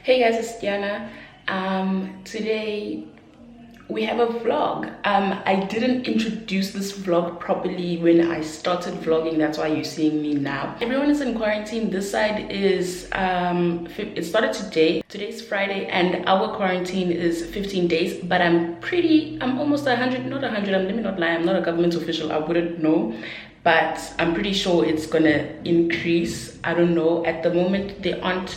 Hey guys, it's Diana. Today we have a vlog. I didn't introduce this vlog properly when I started vlogging. That's why you're seeing me now. Everyone is in quarantine. This side is it started today. Today's Friday, and our quarantine is 15 days. But I'm almost 100. Not 100. Let me not lie. I'm not a government official. I wouldn't know. But I'm pretty sure it's gonna increase. I don't know. At the moment, there aren't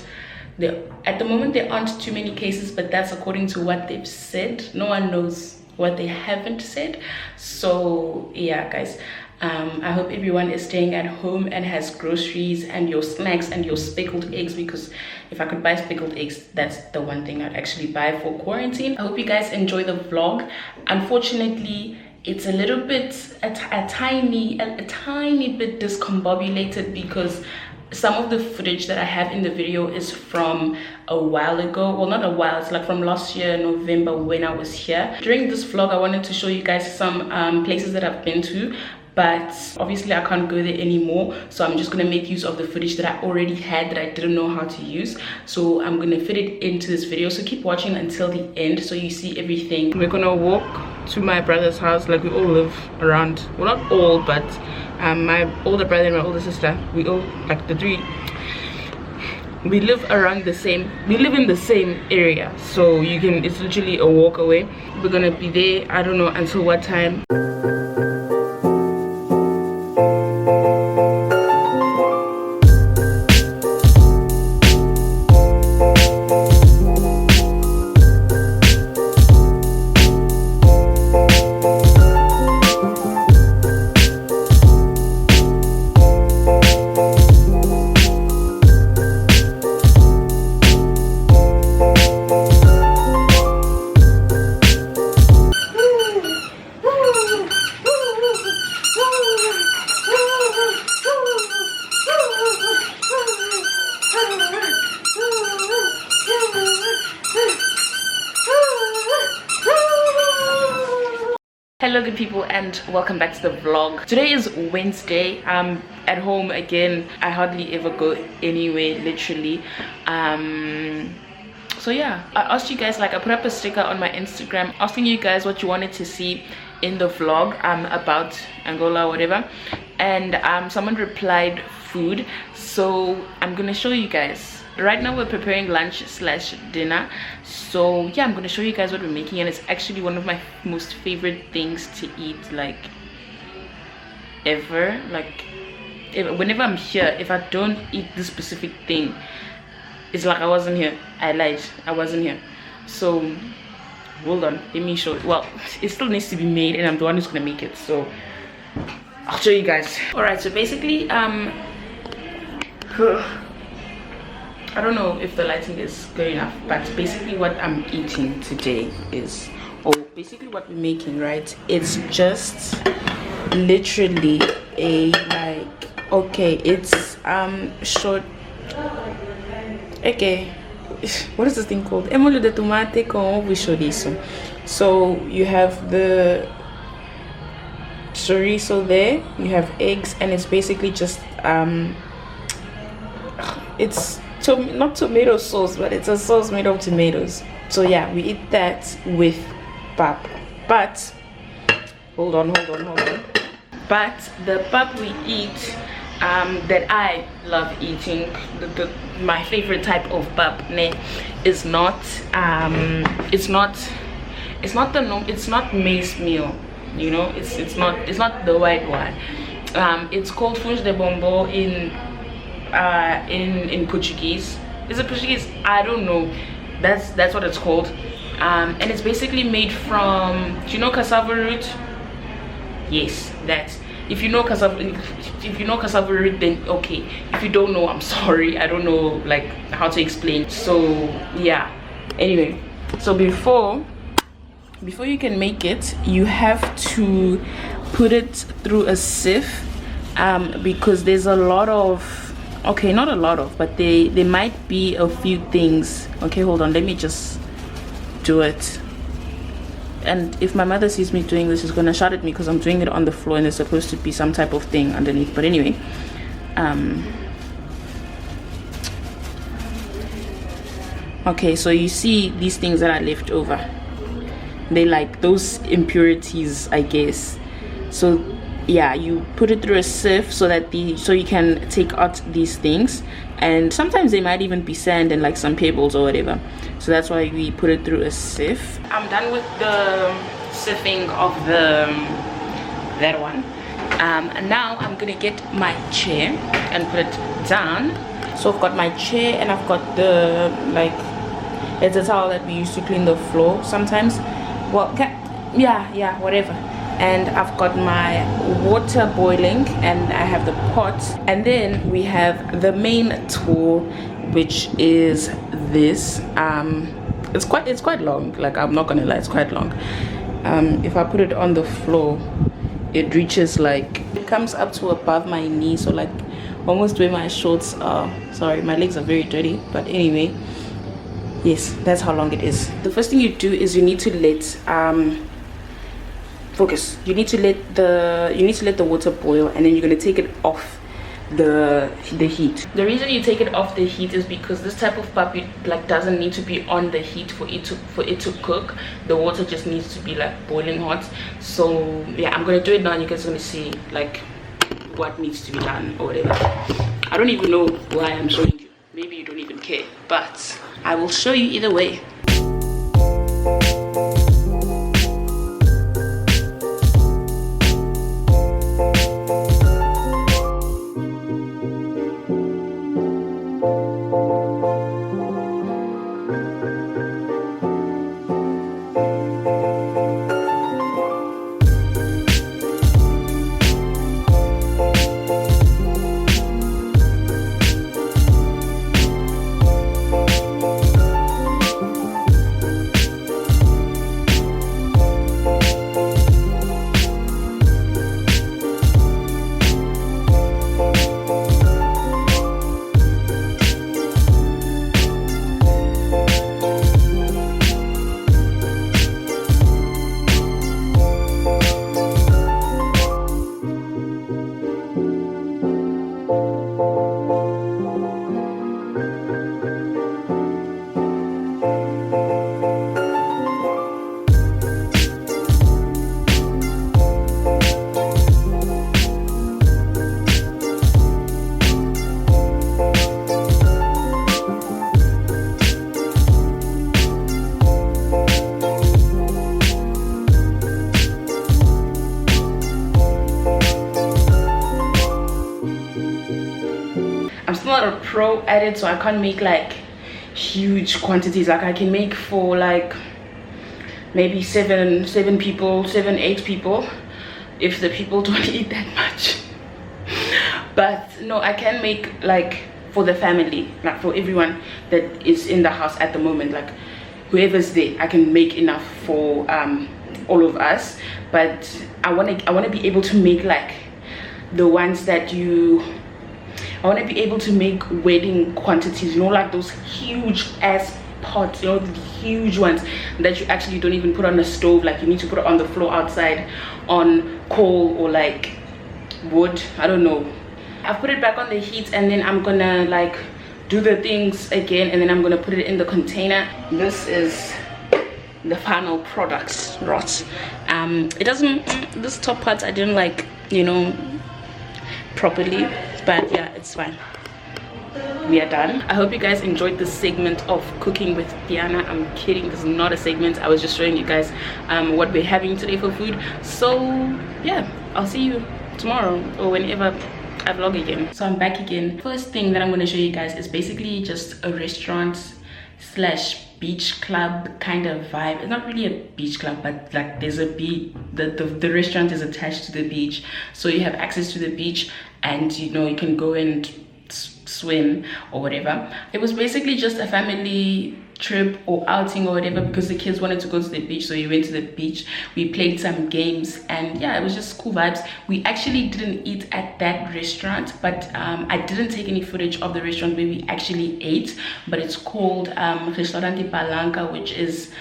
too many cases, but that's according to what they've said. No one knows what they haven't said. So yeah, guys, I hope everyone is staying at home and has groceries and your snacks and your speckled eggs, because if I could buy speckled eggs, that's the one thing I'd actually buy for quarantine. I hope you guys enjoy the vlog. Unfortunately, it's a little bit a tiny bit discombobulated because some of the footage that I have in the video is from a while ago. Well, not a while, it's like from last year November when I was here. During this vlog, I wanted to show you guys some places that I've been to, but obviously I can't go there anymore, so I'm just gonna make use of the footage that I already had that I didn't know how to use. So I'm gonna fit it into this video, so keep watching until the end so you see everything. We're gonna walk to my brother's house. Like, we all live around, well, not all, but my older brother and my older sister, we all, like the three, we live in the same area, so it's literally a walk away. We're gonna be there, I don't know until what time. Hello good people, and welcome back to the vlog. Today is Wednesday. I'm at home again. I hardly ever go anywhere, literally. So yeah, I asked you guys, like, I put up a sticker on my Instagram asking you guys what you wanted to see in the vlog about Angola or whatever, and someone replied food, so I'm gonna show you guys. Right now we're preparing lunch / dinner, so yeah, I'm gonna show you guys what we're making, and it's actually one of my most favorite things to eat, like, ever. Like, whenever I'm here, if I don't eat this specific thing, it's like I wasn't here. I lied, I wasn't here. So hold on, let me show it. Well, it still needs to be made, and I'm the one who's gonna make it, so I'll show you guys. All right, so basically I don't know if the lighting is good enough, but basically what I'm eating today is, or basically what we're making, right? It's just literally a, like, okay, it's short, okay, what is this thing called? Emolio de tomate con ovo chorizo. So you have the chorizo there, you have eggs, and it's basically just it's not tomato sauce, but it's a sauce made of tomatoes. So yeah, we eat that with pap. But hold on, but the pap we eat, that I love eating, my favorite type of pap, is not it's not maize meal, you know. It's not the white one. It's called funge de bombo in Portuguese. Is it Portuguese? I don't know. That's what it's called. And it's basically made from, do you know cassava root? Yes, that's, if you know cassava root, then okay. If you don't know, I'm sorry, I don't know like how to explain. So yeah, anyway, so before you can make it, you have to put it through a sieve, because there's a lot of, okay, not a lot of, but there might be a few things. Okay, hold on, let me just do it. And if my mother sees me doing this, she's gonna shout at me because I'm doing it on the floor and there's supposed to be some type of thing underneath. But anyway, Okay, so you see these things that are left over, they like those impurities, I guess. So yeah, you put it through a sieve so that you can take out these things, and sometimes they might even be sand and like some pebbles or whatever. So that's why we put it through a sieve. I'm done with the sieving of that one. And now I'm gonna get my chair and put it down. So I've got my chair and I've got the it's a towel that we use to clean the floor sometimes. Well, yeah, whatever. And I've got my water boiling and I have the pot, and then we have the main tool, which is this. It's quite long, like I'm not gonna lie, it's quite long. If I put it on the floor, it reaches like, it comes up to above my knee, so like almost where my shorts are. Sorry, my legs are very dirty, but anyway, yes, that's how long it is. The first thing you do is you need to let focus. You need to let the water boil, and then you're gonna take it off the heat. The reason you take it off the heat is because this type of puppy like doesn't need to be on the heat for it to cook. The water just needs to be like boiling hot. So yeah, I'm gonna do it now, and you guys are gonna see like what needs to be done or whatever. I don't even know why I'm showing you. Maybe you don't even care, but I will show you either way. Not a pro at it, so I can't make like huge quantities. Like I can make for like maybe seven, 8 people, if the people don't eat that much. But no, I can make like for the family, like for everyone that is in the house at the moment, like whoever's there, I can make enough for all of us. But I want to be able to make like the ones that I want to be able to make wedding quantities, you know, like those huge ass pots, you know, the huge ones that you actually don't even put on the stove. Like you need to put it on the floor outside on coal or like wood, I don't know. I've put it back on the heat, and then I'm gonna like do the things again, and then I'm gonna put it in the container. This is the final product, right? It doesn't, this top part I didn't like, you know, properly, but yeah, it's fine. We are done. I hope you guys enjoyed this segment of cooking with Tiana. I'm kidding, this is not a segment. I was just showing you guys what we're having today for food. So yeah, I'll see you tomorrow or whenever I vlog again. So I'm back again. First thing that I'm going to show you guys is basically just a restaurant slash beach club kind of vibe. It's not really a beach club, but like there's a beach, the restaurant is attached to the beach, so you have access to the beach, and you know, you can go and swim or whatever. It was basically just a family trip or outing or whatever, because the kids wanted to go to the beach, so we went to the beach. We played some games, and yeah, it was just cool vibes. We actually didn't eat at that restaurant, but I didn't take any footage of the restaurant where we actually ate, but it's called Restaurante Palanca, which is,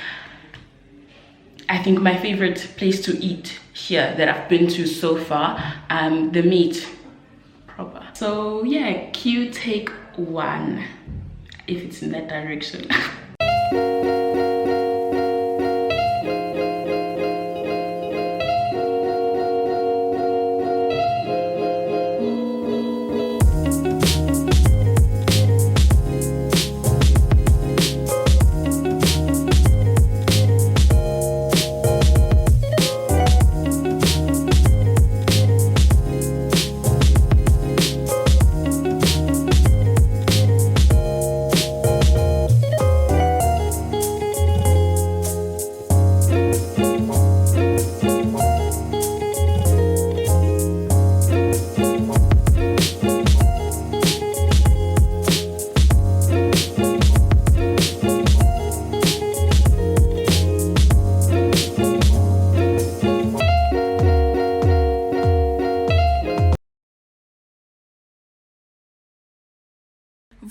I think, my favorite place to eat here that I've been to so far. The meat proper. So yeah, cue take one, if it's in that direction.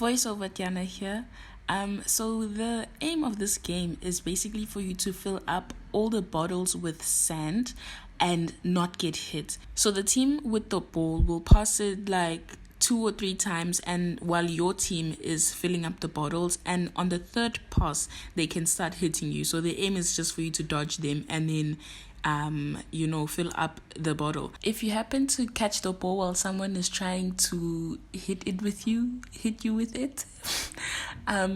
Voiceover Tiana here. So the aim of this game is basically for you to fill up all the bottles with sand and not get hit. So the team with the ball will pass it like 2 or 3 times, and while your team is filling up the bottles, and on the third pass they can start hitting you. So the aim is just for you to dodge them and then fill up the bottle. If you happen to catch the ball while someone is trying to hit you with it,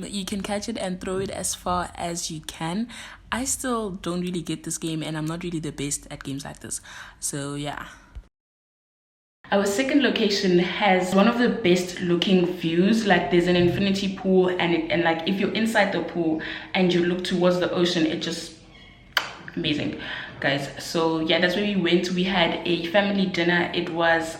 you can catch it and throw it as far as you can. I still don't really get this game, and I'm not really the best at games like this. So yeah. Our second location has one of the best looking views. Like there's an infinity pool, and like if you're inside the pool and you look towards the ocean, it just amazing, guys. So yeah, that's where we went. We had a family dinner. It was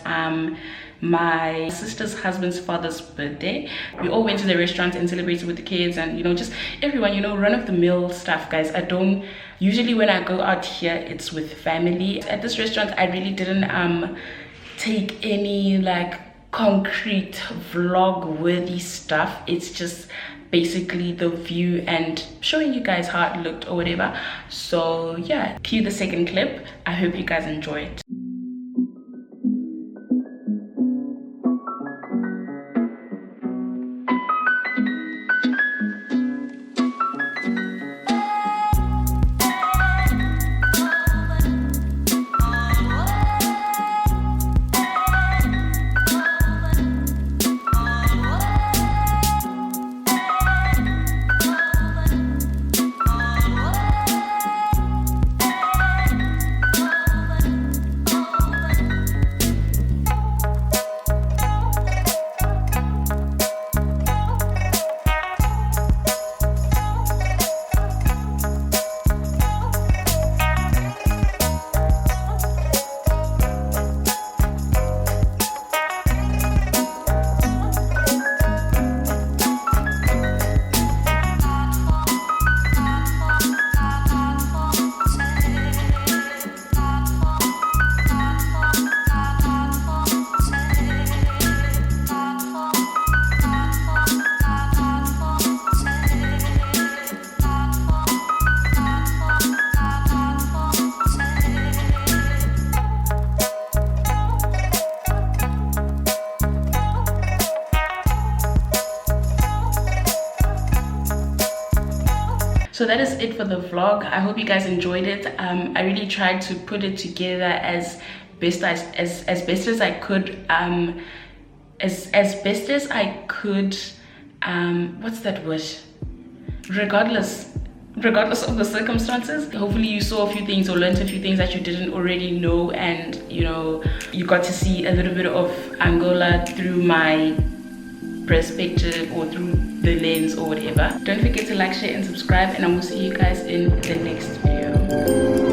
my sister's husband's father's birthday. We all went to the restaurant and celebrated with the kids, and just everyone, run-of-the-mill stuff, guys. I don't usually, when I go out here, it's with family. At this restaurant, I really didn't take any like concrete vlog worthy stuff. It's just basically the view and showing you guys how it looked or whatever. So yeah, cue the second clip. I hope you guys enjoy it. So that is it for the vlog. I hope you guys enjoyed it. I really tried to put it together as best as I could. As best as I could. What's that word? Regardless of the circumstances. Hopefully you saw a few things or learned a few things that you didn't already know, and you got to see a little bit of Angola through my perspective or through the lens or whatever. Don't forget to like, share and subscribe, and I will see you guys in the next video.